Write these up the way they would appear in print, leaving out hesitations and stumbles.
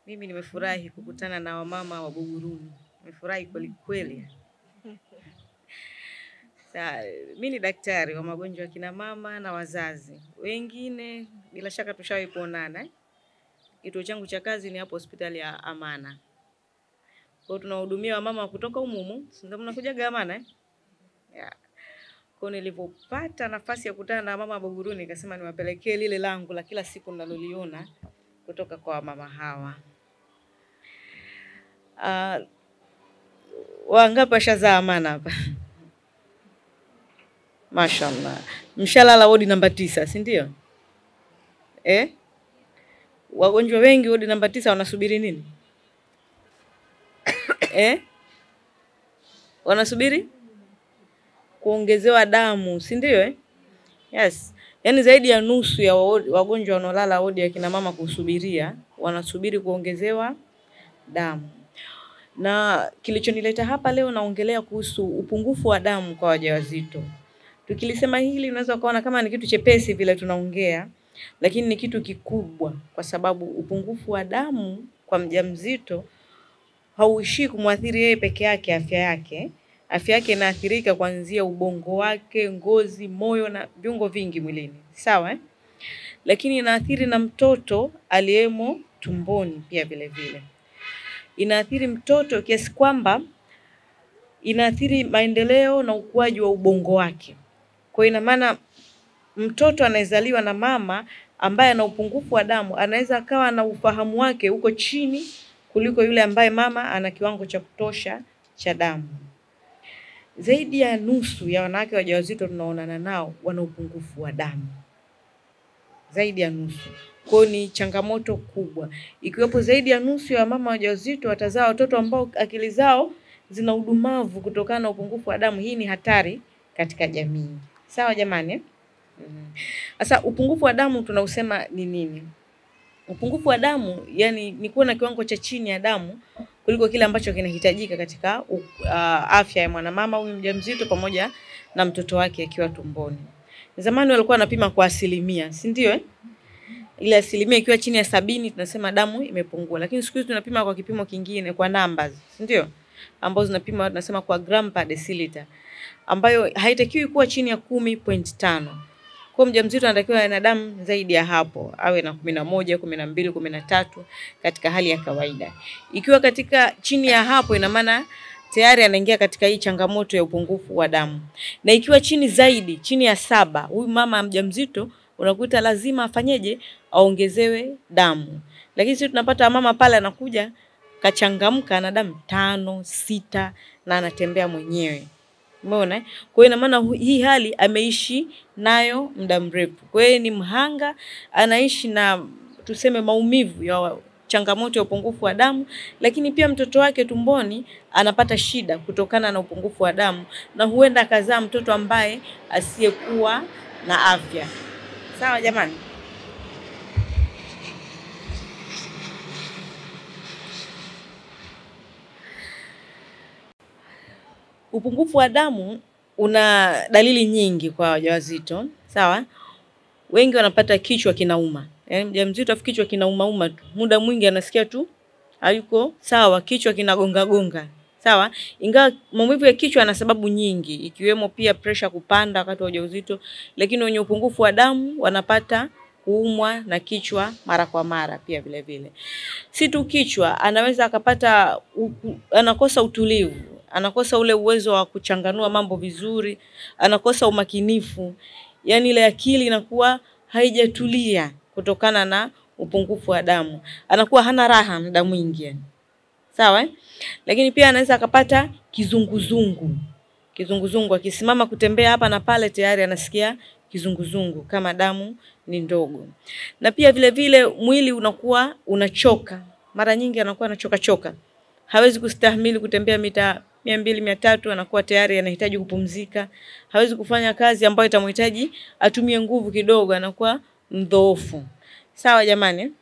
Mimi nimefurahi kukutana na wamama wa Buguruni. Nimefurahi kweli kweli. Mimi ni daktari wa magonjwa ya kina mama na wazazi. Wengine bila shaka tushawahi kuonana. Kituo changu cha kazi ni hapo hospitali ya Amana. Kwa hiyo tunahudumia wamama kutoka humu. Ndio mnakuja Amana. Yeah. Kwa nilipopata nafasi ya kukutana na mama wa Buguruni nikasema niwapelekee lile langu la kila siku ninaloliona kutoka kwa mama hawa. Wangapi washazaa Amana hapa? Mashallah. Mshalala wodi namba 9, si ndio? Wagonjwa wengi wodi namba 9 wanasubiri nini? Wanasubiri kuongezewa damu, si ndio? Yes. Yaani zaidi ya nusu ya wagonjwa wanaolala wodi ya kina mama kusubiria wanasubiri kuongezewa damu. Na kilichonileta hapa leo naongelea kuhusu upungufu wa damu kwa wajawazito. Tukilisema hili unaweza kuona kama ni kitu chepesi vile tunaongea, lakini ni kitu kikubwa kwa sababu upungufu wa damu kwa mjamzito hauishi kumwathiri yeye peke yake afya yake. Afya yake inaathirika kuanzia ubongo wake, ngozi, moyo na viungo vingi mwilini. Sawa? Lakini inaathiri na mtoto aliyemo tumboni pia vile vile. Inaathiri mtoto kiasi kwamba inaathiri maendeleo na ukuaji wa ubongo wake. Kwa ina maana mtoto anayezaliwa na mama ambaye ana upungufu wa damu anaweza akawa na ufahamu wake uko chini kuliko yule ambaye mama ana kiwango cha kutosha cha damu. Zaidi ya nusu ya wanawake wajawazito tunaonana nao wana upungufu wa damu. Zaidi ya nusu. Kwa ni changamoto kubwa. Ikiwepo zaidi ya nusu ya mama wajawazito watazaa watoto ambao akili zao zina udumavu kutokana na upungufu wa damu. Hii ni hatari katika jamii. Sawa jamani? Sasa upungufu wa damu tunausema ni nini? Upungufu wa damu yani ni kuwa na kiwango cha chini ya damu kuliko kile ambacho kinahitajika katika afya ya mwanamama au mjamzito pamoja na mtoto wake akiwa tumboni. Zamani walikuwa wanapima kwa asilimia, si ndio? Ile asilimia ikiwa chini ya 70 tunasema damu imepungua, lakini siku hizi tunapima kwa kipimo kingine kwa numbers, si ndio? Ambazo zinapima tunasema kwa gram per deciliter, ambayo haitakiwi kuwa chini ya 10.5. Kwa mjamzito anatakiwa ana damu zaidi ya hapo, awe na 11, 12, 13 katika hali ya kawaida. Ikiwa katika chini ya hapo ina maana tayari anaingia katika hii changamoto ya upungufu wa damu. Na ikiwa chini zaidi, chini ya 7, huyu mama mjamzito unakuta lazima afanyeje? Aongezewe damu. Lakini sisi tunapata mama pale anakuja kachangamka na damu 5, 6 na anatembea mwenyewe. Umeona? Kwa hiyo ina maana hii hali ameishi nayo muda mrefu. Kwa hiyo ni mhanga, anaishi na tuseme maumivu ya changamoto ya upungufu wa damu, lakini pia mtoto wake tumboni anapata shida kutokana na upungufu wa damu na huenda akazaa mtoto ambaye asiyekuwa na afya. Sawa jamani? Upungufu wa damu una dalili nyingi kwa wajawazito, sawa? Wengi wanapata kichwa kinauma. Mjamzito kichwa kinauma tu. Muda mwingi anasikia tu hayuko sawa, kichwa kinagonga gonga. Sawa? Ingawa maumivu ya kichwa yana sababu nyingi, ikiwemo pia pressure kupanda wakati wa ujauzito, lakini wenye upungufu wa damu wanapata kuumwa na kichwa mara kwa mara pia vile vile. Si tu kichwa, anaweza akapata anakosa utulivu, anakosa ule uwezo wa kuchanganua mambo vizuri, anakosa umakinifu. Yaani ile akili inakuwa haijatulia kutokana na upungufu wa damu. Anakuwa hana raha muda mwingi yani. Sawa? Lakini pia anaweza akapata kizunguzungu. Kizunguzungu akisimama kutembea hapa na pale tayari anasikia kizunguzungu kama damu ni ndogo. Na pia vile vile mwili unakuwa unachoka. Mara nyingi anakuwa anachoka. Hawezi kustahimili kutembea mita 200, 300, anakuwa tayari anahitaji kupumzika. Hawezi kufanya kazi ambayo itamhitaji atumie nguvu kidogo, anakuwa mdhoofu. Sawa jamani?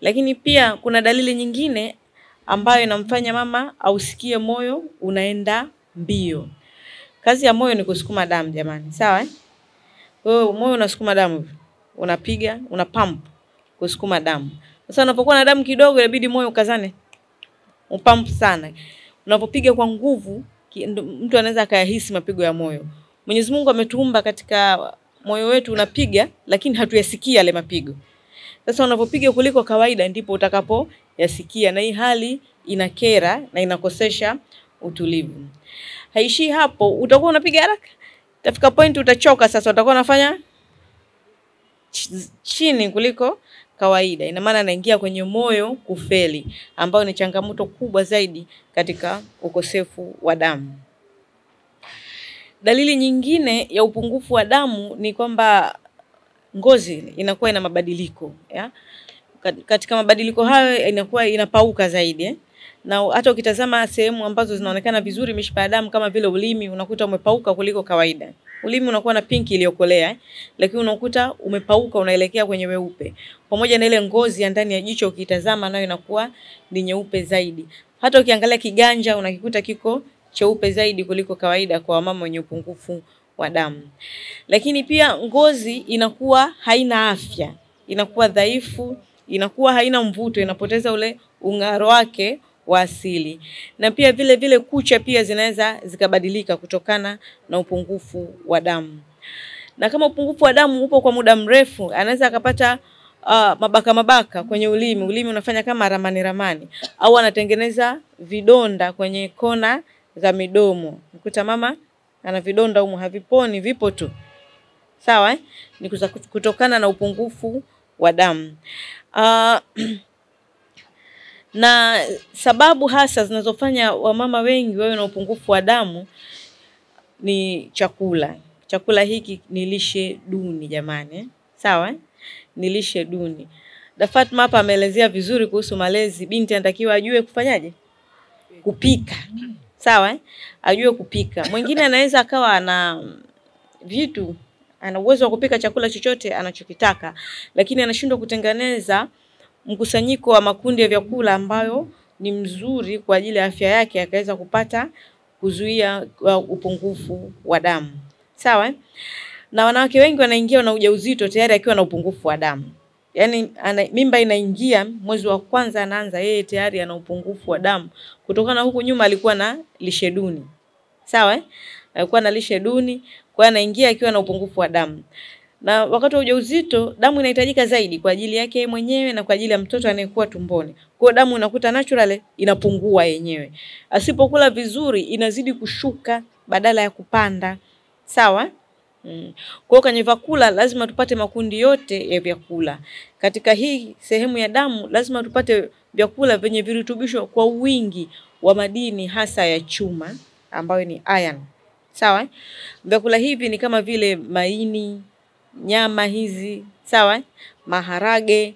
Lakini pia kuna dalili nyingine ambayo inamfanya mama ausikie moyo unaenda mbio. Kazi ya moyo ni kusukuma damu jamani. Sawa? Kwa hiyo moyo unasukuma damu, unapiga, unapump kusukuma damu. Sasa unapokuwa na damu kidogo inabidi moyo ukazane, upamp sana. Unapopiga kwa nguvu mtu anaweza akayahisi mapigo ya moyo. Mwenyezi Mungu ametuumba katika moyo wetu unapiga lakini hatuyasikia yale mapigo. Sasa unapopiga kuliko kawaida ndipo utakapo yasikia, na hii hali inakera na inakosesha utulivu. Haishi hapo, utakuwa unapiga haraka. Tafika point utachoka, sasa utakuwa unafanya chini kuliko kawaida. Ina maana anaingia kwenye moyo kufeli, ambao ni changamoto kubwa zaidi katika ukosefu wa damu. Dalili nyingine ya upungufu wa damu ni kwamba ngozi inakuwa ina mabadiliko, ya. Katika mabadiliko hayo inakuwa inapauka zaidi, na hata ukitazama sehemu ambazo zinaonekana vizuri mishipa ya damu kama vile ulimi, unakuta umepauka kuliko kawaida. Ulimi unakuwa na pinki iliyokolea, lakini unakuta umepauka unaelekea kwenye weupe. Pamoja na ile ngozi ya ndani ya jicho ukitazama nayo inakuwa ni nyeupe zaidi. Hata ukiangalia kiganja unakikuta kiko cheupe zaidi kuliko kawaida kwa mama wenye upungufu wa damu. Lakini pia ngozi inakuwa haina afya, inakuwa dhaifu, inakuwa haina mvuto, inapoteza ule ung'aro wake wa asili. Na pia vile vile kucha pia zinaweza zikabadilika kutokana na upungufu wa damu. Na kama upungufu wa damu upo kwa muda mrefu, anaweza akapata mabaka kwenye ulimi. Ulimi unafanya kama ramani, au anatengeneza vidonda kwenye kona za midomo. Ukuta mama ana vidonda humu haviponi, vipo tu. Sawa, ni kutokana na upungufu wa damu. Na sababu hasa zinazofanya wamama wengi wawe na upungufu wa damu ni chakula. Chakula hiki ni lishe duni jamani. Sawa? Ni lishe duni. Da Fatma hapa ameelezea vizuri kuhusu malezi. Binti anatakiwa ajue kufanyaje? Kupika. Sawa? Ajue kupika. Mwingine anaweza akawa ana vitu, ana uwezo wa kupika chakula chochote anachokitaka, lakini anashindwa kutengeneza mkusanyiko wa makundi ya vyakula ambayo ni mzuri kwa ajili ya afya yake, akaweza kupata kuzuia upungufu wa damu. Sawa? Na wanawake wengi wanaingia na ujauzito tayari akiwa na upungufu wa damu. Yaani mimba inaingia mwezi wa kwanza anaanza yeye tayari ana upungufu wa damu kutokana huku nyuma alikuwa na lishe duni. Sawa? Alikuwa na lishe duni, kwa anaingia akiwa na upungufu wa damu. Na wakati wa ujauzito damu inahitajika zaidi kwa ajili yake mwenyewe na kwa ajili ya mtoto anayekuwa tumboni. Kwa damu unakuta naturally inapungua yenyewe. Asipokula vizuri inazidi kushuka badala ya kupanda. Sawa? Kwa kwenye vyakula lazima tupate makundi yote ya vyakula. Katika hii sehemu ya damu lazima tupate vyakula vyenye virutubisho kwa wingi wa madini hasa ya chuma ambayo ni iron. Sawa? Vyakula hivi ni kama vile maini, nyama hizi, sawa? Maharage,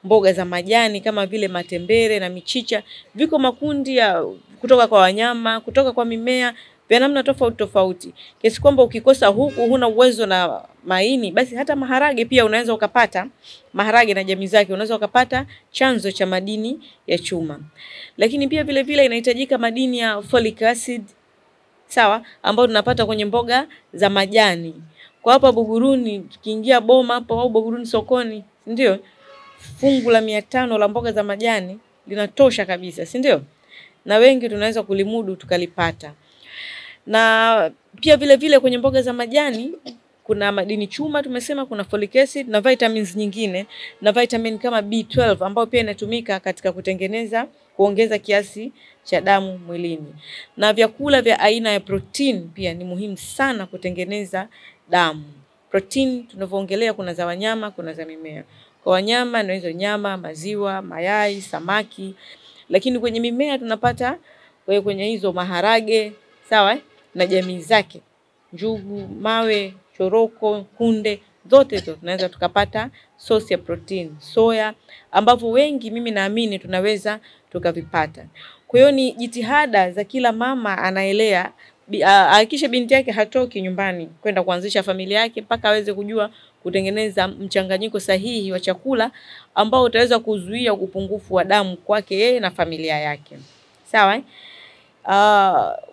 mboga za majani kama vile matembere na michicha, viko makundi ya kutoka kwa wanyama, kutoka kwa mimea, vya namna tofauti tofauti. Kiasi kwamba ukikosa huku huna uwezo na maini, basi hata maharage pia unaweza ukapata, maharage na jamii zake unaweza ukapata chanzo cha madini ya chuma. Lakini pia vile vile inahitajika madini ya folic acid, sawa, ambayo tunapata kwenye mboga za majani. Kwa hapa Buguruni tukiingia Boma hapo au Buguruni sokoni, ndio fungu la 500 la mboga za majani linatosha kabisa, si ndio? Na wengi tunaweza kulimudu tukalipata. Na pia vile vile kwenye mboga za majani kuna madini chuma tumesema, kuna folic acid na vitamins nyingine, na vitamin kama B12 ambayo pia inatumika katika kuongeza kiasi cha damu mwilini. Na vyakula vya aina ya protein pia ni muhimu sana kutengeneza damu. Protein tunavyoongelea kuna za wanyama, kuna za mimea. Kwa wanyama ndio hizo nyama, maziwa, mayai, samaki. Lakini kwenye mimea tunapata kwenye hizo maharage, sawa, na jamii zake. Njugu, mawe, choroko, kunde, zote hizo tunaweza tukapata source ya protein, soya, ambapo wengi mimi naamini tunaweza tukavipata. Kwa hiyo ni jitihada za kila mama anaelea hakikisha binti yake hatoki nyumbani kwenda kuanzisha familia yake mpaka aweze kujua kutengeneza mchanganyiko sahihi wa chakula ambao utaweza kuzuia upungufu wa damu kwake yeye na familia yake. Sawa?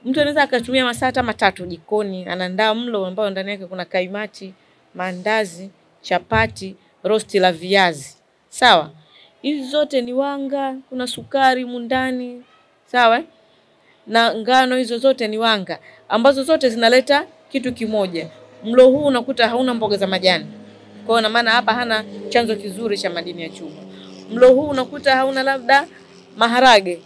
Mtu anaweza akatumia masaa hata 3 jikoni anaandaa mlo ambao ndani yake kuna kaimati, mandazi, chapati, rosti la viazi. Sawa? Hizi zote ni wanga, kuna sukari mundani, sawa? Na ngano hizo zote ni wanga, ambazo zote zinaleta kitu kimoja. Mlo huu unakuta hauna mboga za majani. Kwa hiyo maana hapa hana chanzo kizuri cha madini ya chuma. Mlo huu unakuta hauna labda maharage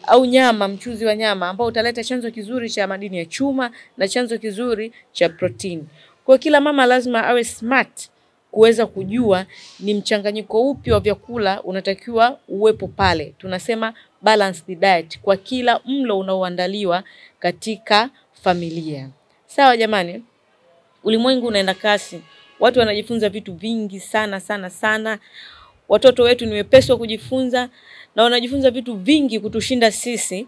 au nyama, mchuzi wa nyama ambao utaleta chanzo kizuri cha madini ya chuma na chanzo kizuri cha protein. Kwa kila mama lazima awe smart kuweza kujua ni mchanganyiko upi wa vyakula unatakiwa uwepo pale. Tunasema balanced diet kwa kila mlo unaoandaliwa katika familia. Sawa jamani? Ulimwengu unaenda kasi. Watu wanajifunza vitu vingi sana. Watoto wetu ni wepesi wa kujifunza na wanajifunza vitu vingi kutushinda sisi.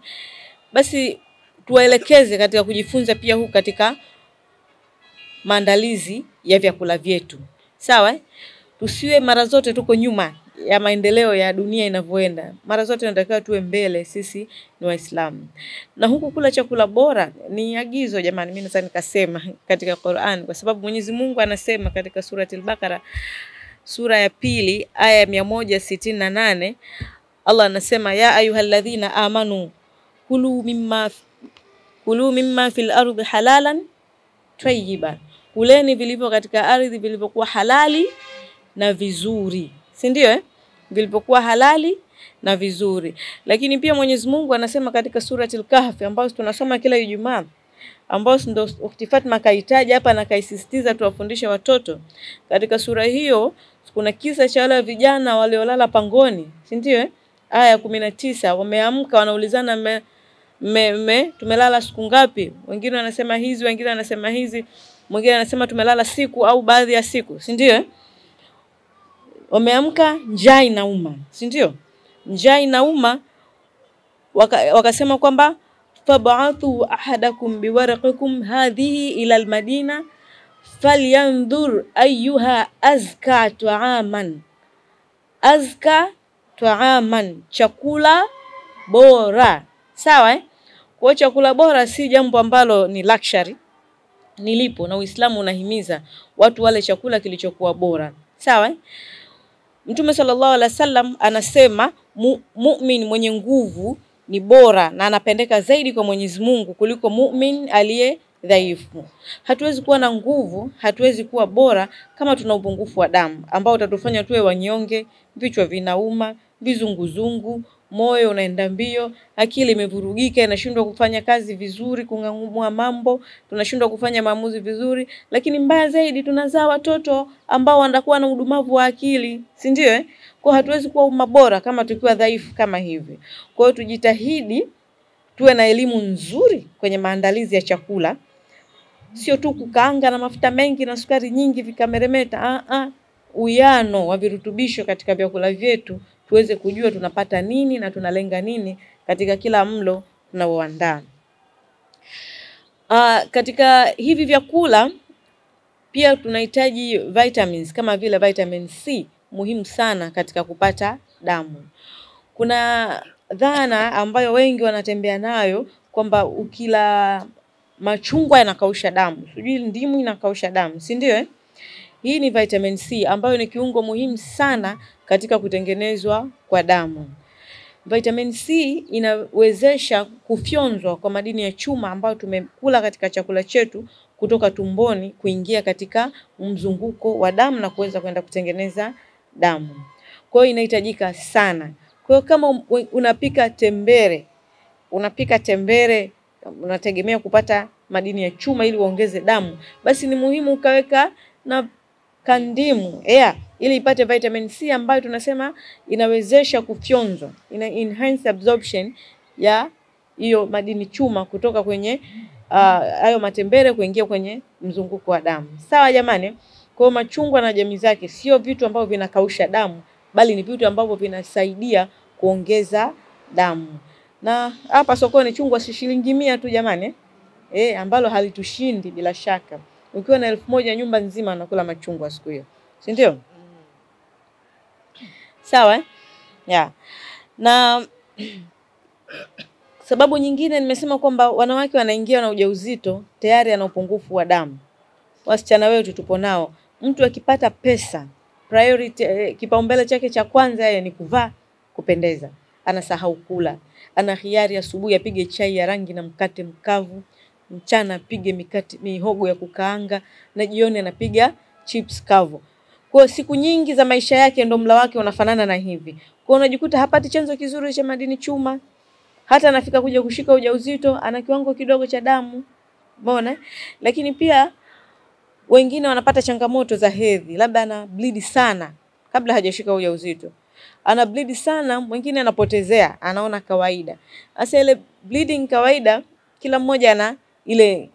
Basi tuwaelekeze katika kujifunza pia huku katika maandalizi ya vyakula vyetu. Sawa? Tusiwe mara zote tuko nyuma ya maendeleo ya dunia inavyoenda. Mara zote tunatakiwa tuwe mbele, sisi ni Waislamu. Na huku kula chakula bora ni agizo jamani, mimi naweza nikasema katika Qur'an, kwa sababu Mwenyezi Mungu anasema katika surati Al-Baqara sura ya 2 aya 168, Allah anasema ya ayyuhalladhina amanu kulu mimma fil ardi halalan tayyiban. Kuleni vilivyo katika ardhi vilivyokuwa halali na vizuri. Si ndio vilivyokuwa halali na vizuri. Lakini pia Mwenyezi Mungu anasema katika surati Al-Kahf ambayo tunasoma kila Ijumaa, ambayo ndio Ukhti Fatma kahitaji hapa na kaisisitiza tuwafundishe watoto. Katika sura hiyo kuna kisa cha wale vijana waliolala pangoni, si ndio aya 19, wameamka wanaulizana tumelala siku ngapi? Wengine wanasema hizi, wengine wanasema hizi, mwingine anasema tumelala siku au baadhi ya siku, si ndio wameamka njaa inauma, si ndio? Njaa inauma, wakasema kwamba fab'athu ahadakum biwaraqikum hadhihi ila almadina falyanzur ayyuha azka ta'aman, chakula bora. Sawa Kwa chakula bora si jambo ambalo ni luxury, nilipo na Uislamu unahimiza watu wale chakula kilichokuwa bora. Sawa Mtume sallallahu alaihi wasallam anasema mu'min mwenye nguvu ni bora na anapendeka zaidi kwa Mwenyezi Mungu kuliko mu'min aliye dhaifu. Hatuwezi kuwa na nguvu, hatuwezi kuwa bora kama tuna upungufu wa damu ambao utatufanya tuwe wanyonge, vichwa vinauma, vizunguzungu, moyo unaenda mbio, akili imevurugika, inashindwa kufanya kazi vizuri, kung'ang'ua mambo, tunashindwa kufanya maamuzi vizuri, lakini mbaya zaidi tunazaa watoto ambao wanakuwa na udumavu wa akili, si ndio Kwa hatuwezi kuwa umma bora kama tukiwa dhaifu kama hivi. Kwa hiyo tujitahidi tuwe na elimu nzuri kwenye maandalizi ya chakula. Sio tu kukaanga na mafuta mengi na sukari nyingi vikameremeta. Uwiano wa virutubisho katika vyakula vyetu, tuweze kujua tunapata nini na tunalenga nini katika kila mlo tunaoandaa. Katika hivi vyakula pia tunahitaji vitamins kama vile vitamin C, muhimu sana katika kupata damu. Kuna dhana ambayo wengi wanatembea nayo kwamba ukila machungwa yanakausha damu, sijui ndimu inakausha damu, si ndio Hii ni vitamin C ambayo ni kiungo muhimu sana katika kutengenezwa kwa damu. Vitamin C inawezesha kufyonzwa kwa madini ya chuma ambayo tumekula katika chakula chetu kutoka tumboni kuingia katika mzunguko wa damu na kuweza kwenda kutengeneza damu. Kwa hiyo inahitajika sana. Kwa hiyo kama unapika tembere, unategemea kupata madini ya chuma ili uongeze damu, basi ni muhimu ukaweka na kandimu ili ipate vitamin C ambayo tunasema inawezesha kufyonzwa, ina enhance absorption ya hiyo madini chuma kutoka kwenye hayo matembere kuingia kwenye mzunguko wa damu. Sawa jamani? Kwa hiyo machungwa na jamii zake sio vitu ambavyo vinakausha damu, bali ni vitu ambavyo vinasaidia kuongeza damu. Na hapa sokoni chungwa si shilingi 100 tu jamani. Ambalo halitushindi bila shaka. Ukiwa na 1000 nyumba nzima unakula machungwa siku hiyo. Si ndio? Sawa Na sababu nyingine nimesema kwamba wanawake wanaingia na ujauzito tayari ana upungufu wa damu. Wasichana wetu tupo nao. Mtu akipata pesa priority kipaumbele chake cha kwanza yeye ni kuvaa, kupendeza. Anasahau kula. Ana hiari asubuhi apige chai ya rangi na mkate mkavu, mchana apige mihogo ya kukaanga, na jioni anapiga chips kavu. Kwa siku nyingi za maisha yake ndo mla wake unafanana na hivi. Kwa unajikuta hapati chanzo kizuri cha madini chuma. Hata anafika kuja kushika ujauzito ana kiwango kidogo cha damu. Umeona? Lakini pia wengine wanapata changamoto za hedhi, labda ana bleed sana kabla hajashika ujauzito. Ana bleed sana, mwingine anapotezea, anaona kawaida. Sasa ile bleeding kawaida kila mmoja ana ile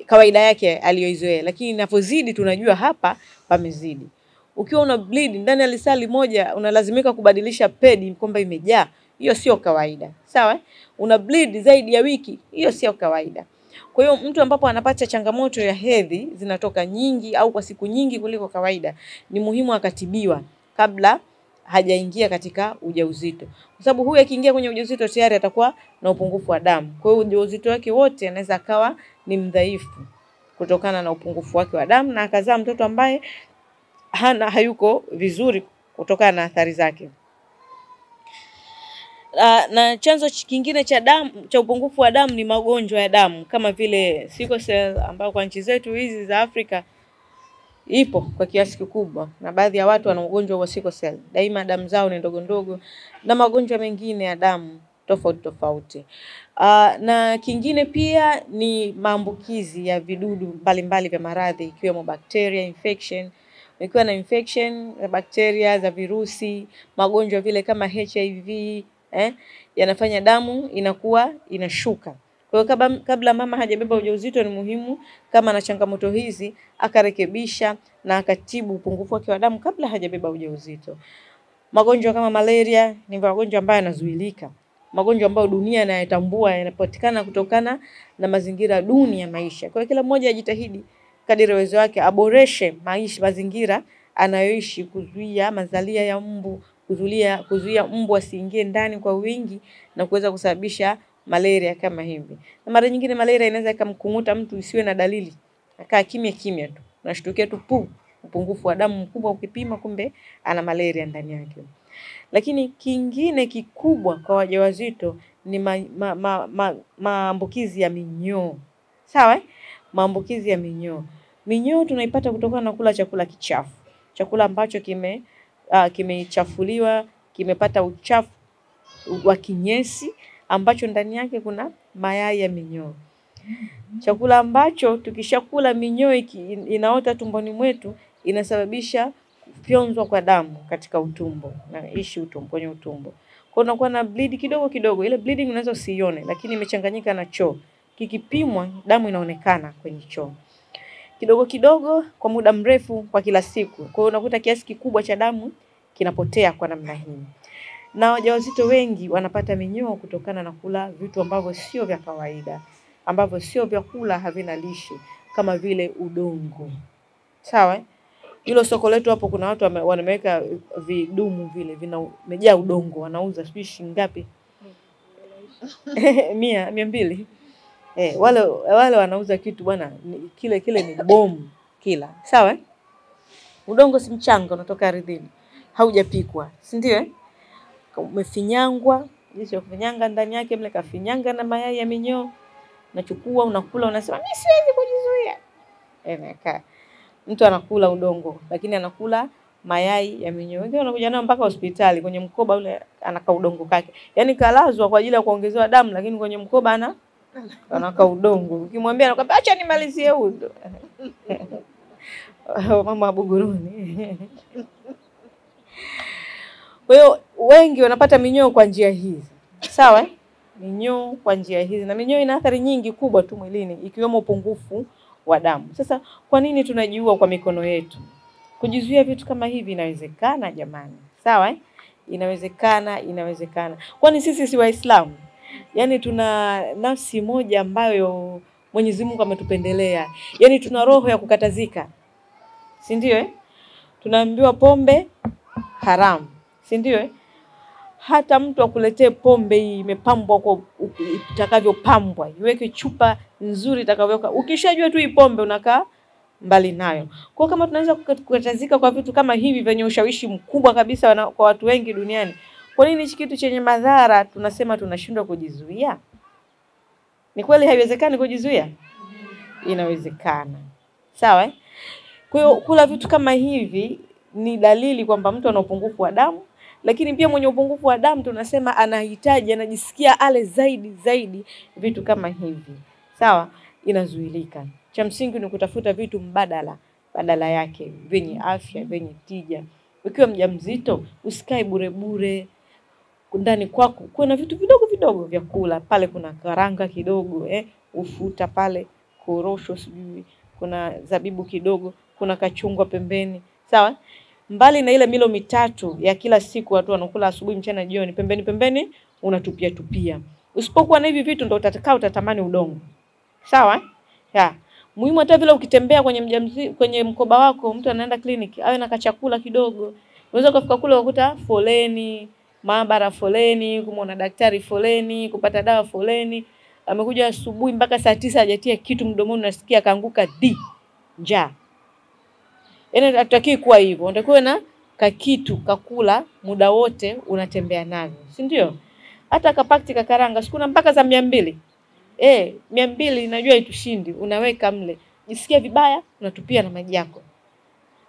kawaida yake aliyoizoea, lakini inapozidi tunajua hapa pamezidi. Ukiwa una bleed ndani ya lisali moja unalazimika kubadilisha pedi kwamba imejaa, hiyo sio kawaida. Sawa? Una bleed zaidi ya wiki, hiyo sio kawaida. Kwa hiyo mtu ambapo anapata changamoto ya hedhi zinatoka nyingi au kwa siku nyingi kuliko kawaida, ni muhimu akatibiwa kabla hajaingia katika ujauzito. Kwa sababu huyu akiingia kwenye ujauzito tayari atakuwa na upungufu wa damu. Kwa hiyo ujauzito wake wote anaweza akawa ni mdhaifu kutokana na upungufu wake wa damu, na akazaa mtoto ambaye hayuko vizuri kutokana na athari zake. Na chanzo kingine cha upungufu wa damu ni magonjwa ya damu kama vile sickle cell, ambao kwa nchi zetu hizi za Afrika ipo kwa kiasi kikubwa, na baadhi ya watu wana ugonjwa wa sickle cell. Daima damu zao ni ndogo ndogo, na magonjwa mengine ya damu tofauti. Na kingine pia ni maambukizi ya vidudu mbalimbali vya maradhi, ikiwemo bacteria infection. Ikiwa na infection za bacteria, za virusi, magonjwa vile kama HIV, yanafanya damu inakuwa inashuka. Kwa hiyo kabla mama hajabeba ujauzito ni muhimu kama ana changamoto hizi akarekebisha na akatibu upungufu wake wa damu kabla hajabeba ujauzito. Magonjwa kama malaria ni magonjwa ambayo yanazuilika. Magonjwa ambayo dunia inayatambua yanapatikana kutokana na mazingira duni ya maisha. Kwa hiyo kila mmoja ajitahidi kadiri uwezo wake aboreshe mazingira anayoishi, kuzuia mazalia ya mbu, kuzuia mbu asiingie ndani kwa wingi na kuweza kusababisha malaria kama hivi. Na mara nyingine malaria inaweza ikamkunguta mtu isiwe na dalili, akaa kimya tu, unashtukia tu upungufu wa damu mkubwa, ukipima kumbe ana malaria ndani yake. Lakini kingine kikubwa kwa wajawazito ni maambukizi ya minyoo. Sawa? Maambukizi ya minyoo. Minyoo tunaipata kutokana na kula chakula kichafu. Chakula ambacho kimechafuliwa, kimepata uchafu wa kinyesi ambacho ndani yake kuna mayai ya minyoo. Chakula ambacho tukishakula minyoo inaota tumboni mwetu, inasababisha kufyonzwa kwa damu katika utumbo, kwenye utumbo. Kwa hiyo unakuwa na bleed kidogo. Ile bleeding unaweza usiione, lakini imechanganyika na choo. Kikipimwa damu inaonekana kwenye choo. Kidogo kwa muda mrefu kwa kila siku. Kwa hiyo unakuta kiasi kikubwa cha damu kinapotea kwa namna hii. Na wajawazito wengi wanapata minyoo kutokana na kula vitu ambavyo sio vya kawaida, ambavyo sio vyakula, havina lishe, kama vile udongo. Sawa? Hilo soko letu hapo kuna watu wanameweka vidumu vile vimejaa udongo, wanauza sijui shilingi ngapi? 100, 200. Wale wanauza kitu bwana, kile ni bomu kila. Sawa? Udongo si mchanga, unatoka ardhini, haujapikwa, si ndio? Umefinyangwa, jinsi ya kufinyanga ndani yake mle kafinyanga na mayai ya minyoo. Unachukua unakula, unasema mimi siwezi kujizuia. Mtu anakula udongo, lakini anakula mayai ya minyoo. Wengine wanakuja nao mpaka hospitali, kwenye mkoba ule anaka udongo kake. Yaani kalazwa kwa ajili ya kuongezewa damu, lakini kwenye mkoba anaka udongo. Ukimwambia anakuambia acha nimalizie huo. Mama Buguruni. Kwa hiyo wengi wanapata minyoo kwa njia hizi. Sawa? Minyoo kwa njia hizi, na minyoo ina athari nyingi kubwa tu mwilini, ikiwemo upungufu wa damu. Sasa kwa nini tunajiua kwa mikono yetu? Kujizuia vitu kama hivi inawezekana jamani. Sawa? Inawezekana. Kwani sisi si Waislamu? Yaani tuna nafsi moja ambayo Mwenyezi Mungu ametupendelea. Yaani tuna roho ya kukatazika. Si ndio? Tunaambiwa pombe haramu. Si ndio? Hata mtu akuletee pombe imepambwa kwa itakavyopambwa, iweke chupa nzuri itakavyoka. Ukishajua tu hii pombe unakaa mbali nayo. Kwa kama tunaweza kukatazika kwa vitu kama hivi venye ushawishi mkubwa kabisa kwa watu wengi duniani, kwa nini hichi kitu chenye madhara tunasema tunashindwa kujizuia? Ni kweli haiwezekani kujizuia? Inawezekana. Sawa? Kwa hiyo kula vitu kama hivi ni dalili kwamba mtu ana upungufu wa damu, lakini pia mwenye upungufu wa damu tunasema anahitaji, anajisikia ale zaidi vitu kama hivi. Sawa? Inazuilika. Cha msingi ni kutafuta vitu badala yake venye afya, venye tija. Ukiwa mjamzito usikae bure ndani kwako. Kuna vitu vidogo vya kula. Pale kuna karanga kidogo, ufuta pale, korosho sijui, kuna zabibu kidogo, kuna kachungwa pembeni. Sawa? Mbali na ile milo mitatu ya kila siku watu wanakula asubuhi, mchana, jioni, pembeni unatupia. Usipokuwa na hivi vitu ndio utatamani udongo. Sawa? Ya. Muhimu hata vile ukitembea kwenye mkoba wako, mtu anaenda kliniki, awe na kachakula kidogo. Unaweza kufika kule ukuta foleni, maabara foleni, kumuona daktari foleni, kupata dawa foleni. Amekuja asubuhi mpaka saa 9 hajatia kitu mdomoni, unasikia kaanguka njaa. Yaani hatutaki kuwa hivyo. Unatakiwa na kakitu kakula muda wote unatembea navyo. Si ndio? Hata kapakti kakaranga sikuna mpaka za 200. 200 najua itushindi, unaweka mle. Jisikia vibaya, unatupia na maji yako.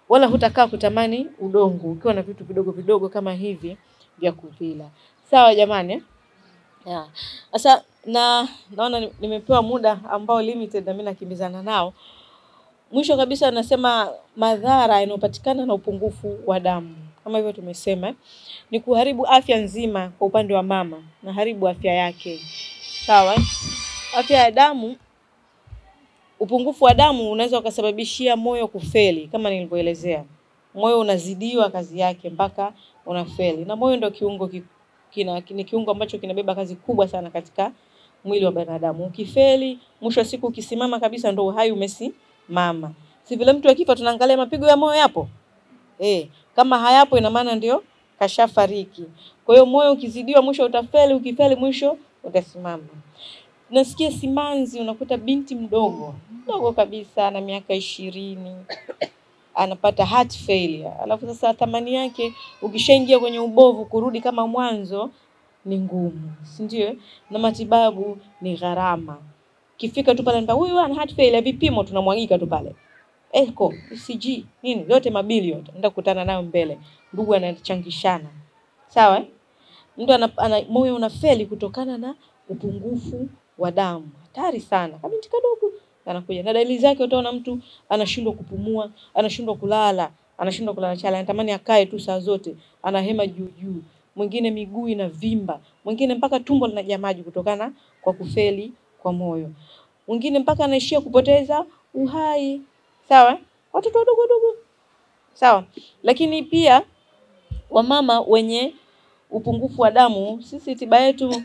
Wala hutakaa kutamani udongo ukiwa na vitu vidogo kama hivi vya kuvila. Sawa jamani? Yeah. Sasa naona nimepewa muda ambao limited na mimi nakimbizana nao. Mwisho kabisa nasema madhara yanayopatikana na upungufu wa damu. Kama hivyo tumesema, ni kuharibu afya nzima kwa upande wa mama, na haribu afya yake. Sawa? Afya ya damu, upungufu wa damu unaweza ukasababishia moyo kufeli kama nilivyoelezea. Moyo unazidiwa kazi yake mpaka unafeli. Na moyo ndio kiungo ni kiungo ambacho kinabeba kazi kubwa sana katika mwili wa binadamu. Ukifeli, mwisho wa siku ukisimama kabisa ndio uhai umesimama. Si vile mtu akifa tunaangalia mapigo ya moyo yapo? Kama hayapo ina maana ndio kashafariki. Kwa hiyo moyo ukizidiwa mwisho utafeli, ukifeli mwisho utasimama. Nasikia simanzi, unakuta binti mdogo kabisa na miaka 20 anapata heart failure. Alafu sasa thamani yake ukishaingia kwenye ubovu kurudi kama mwanzo ni ngumu, si ndio? Na matibabu ni gharama. Kifika tu pale ndio huyu ana heart failure, vipimo tunamwagika tu pale. Echo, ECG, nini? Yote mabilioni. Nenda kukutana nayo mbele. Ndugu anachangishana. Sawa? Mtu ana moyo unafeli kutokana na upungufu wa damu. Hatari sana. Kabinti kadogo anakuja. Na dalili zake utaona mtu anashindwa kupumua, anashindwa kulala chala, anatamani akae tu saa zote, anahema juu. Mwingine miguu inavimba, mwingine mpaka tumbo linajaa maji kutokana kwa kufeli kwa moyo. Mwingine mpaka anaishia kupoteza uhai. Sawa? Watoto wadogo. Sawa? Lakini pia wamama wenye upungufu wa damu, sisi tiba yetu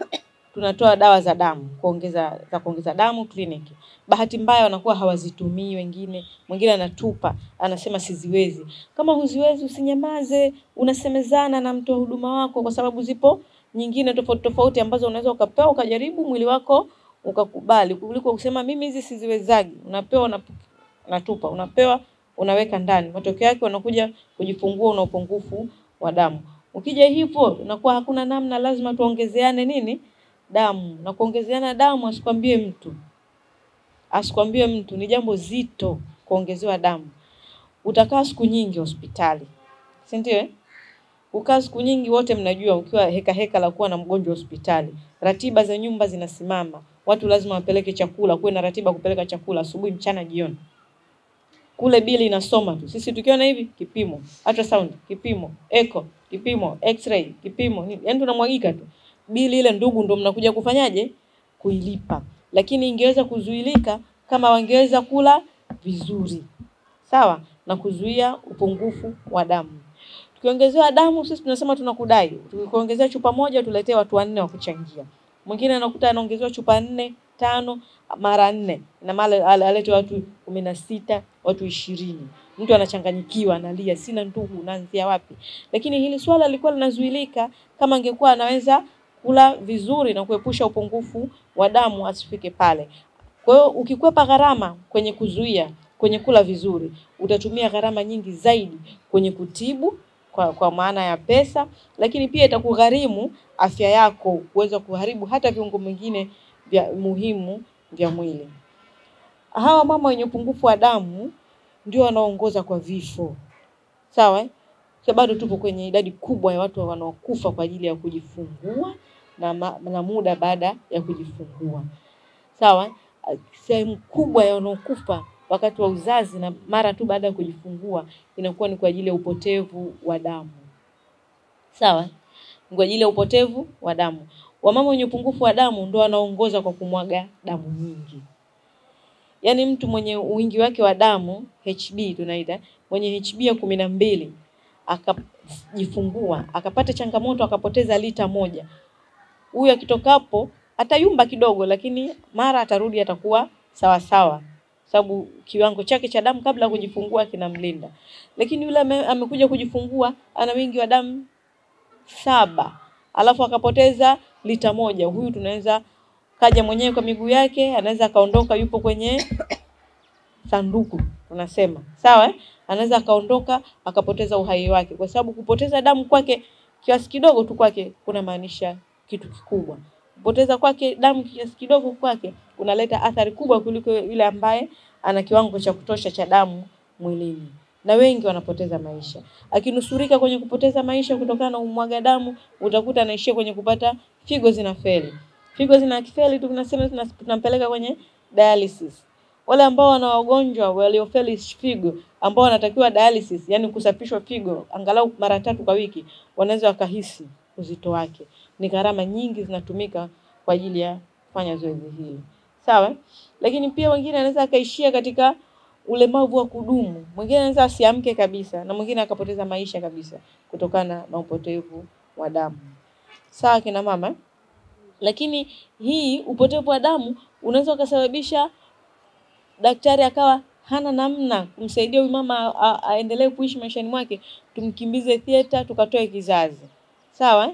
tunatoa dawa za damu, kuongeza damu kliniki. Bahati mbaya wanakuwa hawazitumii wengine, mwingine anatupa, anasema siziwezi. Kama huziwezi usinyamaze, unasemezana na mtu wa huduma wako, kwa sababu zipo nyingine tofauti ambazo unaweza ukapewa ukajaribu mwili wako ukakubali, kuliko kusema mimi hizi siziwezagi. Unapewa unatupa, unapewa unaweka ndani. Matokeo yake unakuja kujifungua una upungufu wa damu. Ukija hivyo unakuwa hakuna namna, lazima tuongezeane nini? Damu. Na kuongezeana damu asikwambie mtu ni jambo zito kuongezewa damu. Utakaa siku nyingi hospitali. Si ndio? Ukaa siku nyingi, wote mnajua ukiwa heka la kuwa na mgonjwa hospitali. Ratiba za nyumba zinasimama. Watu lazima wapeleke chakula, kuwe na ratiba kupeleka chakula asubuhi, mchana, jioni. Kule bili inasoma tu. Sisi tukiona hivi kipimo, ultrasound, kipimo, echo, kipimo, x-ray, kipimo. Yaani tunamwagika tu. Bili ile ndugu ndo mnakuja kufanyaje? Kuilipa. Lakini ingeweza kuzuilika kama wangeweza kula vizuri. Sawa? Na kuzuia upungufu wa damu. Tukiongezewa damu sisi tunasema tunakudai. Tukiongezea chupa moja tuletee watu 4 wa kuchangia. Mwingine anakuta anaongezewa chupa 4, 5 mara 4. Na mara alete watu 16, watu 20. Mtu anachanganyikiwa, analia, sina ndugu, naanzia wapi? Lakini hili swala lilikuwa linazuilika kama angekuwa anaweza kula vizuri na kuepusha upungufu wa damu asifike pale. Kwa hiyo ukikwepa gharama kwenye kuzuia, kwenye kula vizuri, utatumia gharama nyingi zaidi kwenye kutibu kwa maana ya pesa, lakini pia itakugharimu afya yako, kuweza kuharibu hata viungo vingine vya muhimu vya mwili. Hawa mama wenye upungufu wa damu ndio wanaoongoza kwa vifo. Sawa? Kwa bado tupo kwenye idadi kubwa ya watu wanaokufa kwa ajili ya kujifungua na muda baada ya kujifungua. Sawa? Sehemu kubwa ya wanaokufa wakati wa uzazi na mara tu baada ya kujifungua inakuwa ni kwa ajili ya upotevu wa damu. Sawa? Ni kwa ajili ya upotevu wa damu. Wamama wenye upungufu wa damu ndio wanaongoza kwa kumwaga damu nyingi. Yaani mtu mwenye wingi wake wa damu, HB tunaita, mwenye HB ya 12 akajifungua, akapata changamoto akapoteza lita 1. Huyu akitokapo atayumba kidogo, lakini mara atarudi atakuwa sawa sawa. Sababu kiwango chake cha damu kabla ya kujifungua kinamlinda. Lakini yule amekuja kujifungua ana wingi wa damu 7, alafu akapoteza lita 1. Huyu tunaweza kaja mwenyewe kwa miguu yake, anaweza kaondoka, yupo kwenye sanduku tunasema. Sawa? Anaweza akaondoka akapoteza uhai wake, kwa sababu kupoteza damu kwake kiasi kidogo tu kwake kuna maanisha kitu kikubwa. Kupoteza kwake damu kiasi kidogo kwake kunaleta athari kubwa kuliko yule ambaye ana kiwango cha kutosha cha damu mwilini. Na wengi wanapoteza maisha. Akinusurika kwenye kupoteza maisha kutokana na umwaga damu, utakuta anaishia kwenye kupata figo zinafeli. Figo zinafeli tunasema tunampeleka kwenye dialysis. Wale ambao wana wagonjwa waliofeli figo ambao wanatakiwa dialysis, yani kusafishwa figo angalau mara 3 kwa wiki, wanaweza wakahisi uzito wake. Ni gharama nyingi zinatumika kwa ajili ya kufanya zoezi hili. Sawa? Lakini pia wengine anaweza akaishia katika ulemavu wa kudumu. Mwingine anaweza asiamke kabisa na mwingine akapoteza maisha kabisa kutokana na upotevu wa damu. Sawa kina mama? Lakini hii upotevu wa damu unaweza kusababisha daktari akawa hana namna kumsaidia huyu mama aendelee kuishi maishani mwake, tumkimbize theater tukatoe kizazi. Sawa?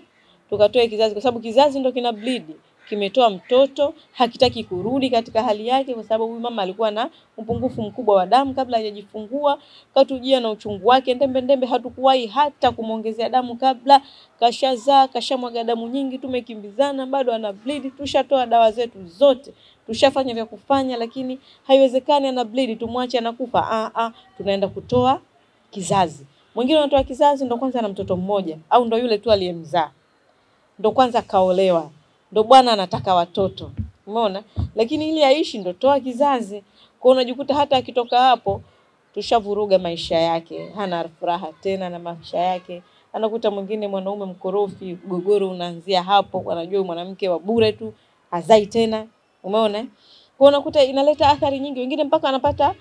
Tukatoe kizazi kwa sababu kizazi ndio kina bleed, kimetoa mtoto, hakitaki kurudi katika hali yake kwa sababu huyu mama alikuwa na upungufu mkubwa wa damu kabla hajajifungua, katujia na uchungu wake ndembe hatukuwahi hata kumuongezea damu kabla, kashazaa, kashamwaga damu nyingi, tumekimbizana bado ana bleed, tushatoa dawa zetu zote, tushafanya vya kufanya lakini haiwezekani ana bleed tumwache anakufa. Tunaenda kutoa kizazi. Mwingine anatoa kizazi ndo kwanza ana mtoto mmoja au ndo yule tu aliyemzaa. Ndo kwanza kaolewa. Ndo bwana anataka watoto. Umeona? Lakini ili aishi ndo toa kizazi. Kwa unajikuta hata akitoka hapo tushavuruga maisha yake. Hana furaha tena na maisha yake. Anakuta mwingine mwanaume mkorofi, gogoro unaanzia hapo, wanajua mwanamke wa bure tu, hazai tena. Umeona? Kwa unakuta inaleta athari nyingi. Wengine mpaka anapata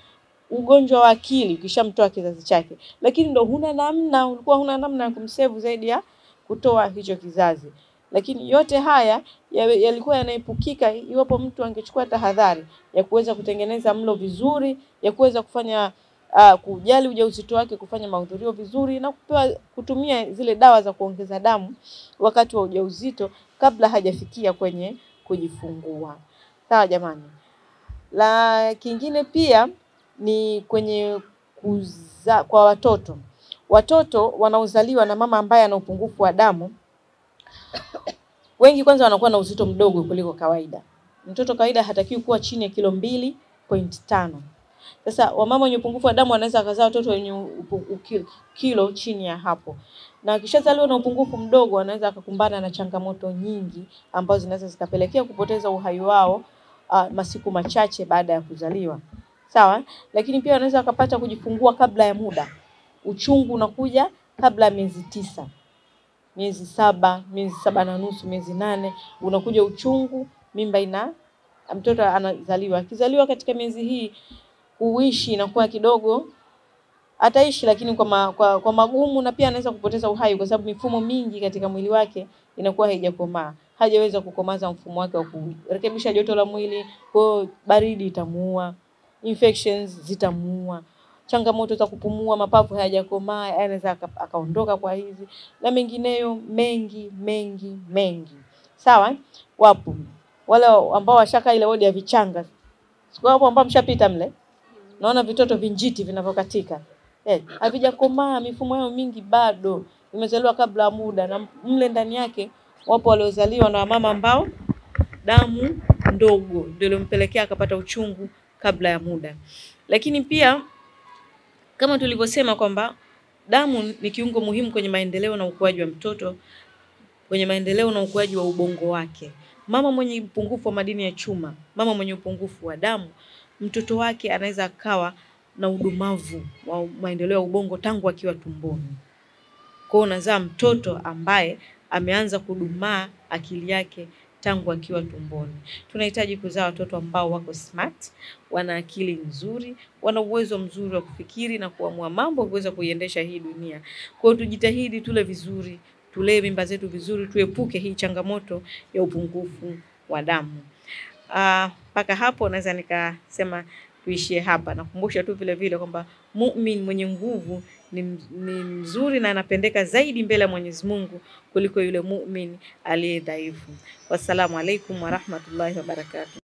ugonjwa wa akili ukishamtoa kizazi chake. Lakini ndo huna namna, ulikuwa huna namna ya kumsave zaidi ya kutoa hicho kizazi. Lakini yote haya yalikuwa yanaepukika iwapo mtu angechukua tahadhari ya kuweza kutengeneza mlo vizuri, ya kuweza kufanya kujali ujauzito wake, kufanya mahudhurio vizuri na kutumia zile dawa za kuongeza damu wakati wa ujauzito kabla hajafikia kwenye kujifungua. Sawa jamani. La kingine pia ni kwenye kwa watoto. Watoto wanaozaliwa na mama ambaye ana upungufu wa damu wengi kwanza wanakuwa na uzito mdogo kuliko kawaida. Mtoto kawaida hatakiwi kuwa chini ya kilo 2.5. Sasa wamama wenye upungufu wa damu wanaweza kuzaa watoto wenye kilo chini ya hapo. Na akishazaliwa na upungufu mdogo wanaweza kukumbana na changamoto nyingi ambazo zinaweza zikapelekea kupoteza uhai wao masiku machache baada ya kuzaliwa. Sawa? Lakini pia wanaweza wakapata kujifungua kabla ya muda. Uchungu unakuja kabla miezi 9. Miezi 7, miezi 7 na nusu, miezi 8 unakuja uchungu, mimba mtoto anazaliwa. Akizaliwa katika miezi hii kuishi inakuwa kidogo, ataishi lakini kwa magumu, na pia anaweza kupoteza uhai kwa sababu mifumo mingi katika mwili wake inakuwa haijakomaa. Hajaweza kukomaza mfumo wake wa kurekebisha joto la mwili, kwa baridi itamuua, infections zitamuua, changamoto za kupumua, mapafu hayajakomaa, anaweza akaondoka kwa hizi na mengineyo mengi. Sawa? Wapo wale ambao washaka ile wodi ya vichanga. Siko hapo ambao mshapita mle. Naona vitoto vinjiti vinavyokatika. Havijakomaa, mifumo yao mingi bado. Imezaliwa kabla muda na mle ndani yake wapo waliozaliwa na mama ambao damu ndogo ndio ilimpelekea akapata uchungu kabla ya muda. Lakini pia kama tulivyosema kwamba damu ni kiungo muhimu kwenye maendeleo na ukuaji wa mtoto, kwenye maendeleo na ukuaji wa ubongo wake. Mama mwenye upungufu wa madini ya chuma, mama mwenye upungufu wa damu, mtoto wake anaweza akawa na udumavu wa maendeleo ya ubongo tangu akiwa tumboni. Kwa unazaa mtoto ambaye ameanza kudumaa akili yake tangu akiwa tumboni. Tunahitaji kuzaa watoto ambao wako smart, wana akili nzuri, wana uwezo mzuri wa kufikiri na kuamua mambo kuweza kuiendesha hii dunia. Kwa hiyo tujitahidi tule vizuri, tulee mimba zetu vizuri, tuepuke hii changamoto ya upungufu wa damu. Mpaka hapo naweza nikasema tuishie hapa. Nakumbusha tu vile vile kwamba muumini mwenye nguvu ni mzuri na anapendeka zaidi mbele ya Mwenyezi Mungu kuliko yule muumini aliye dhaifu. Wassalamu alaikum warahmatullahi wabarakatuh.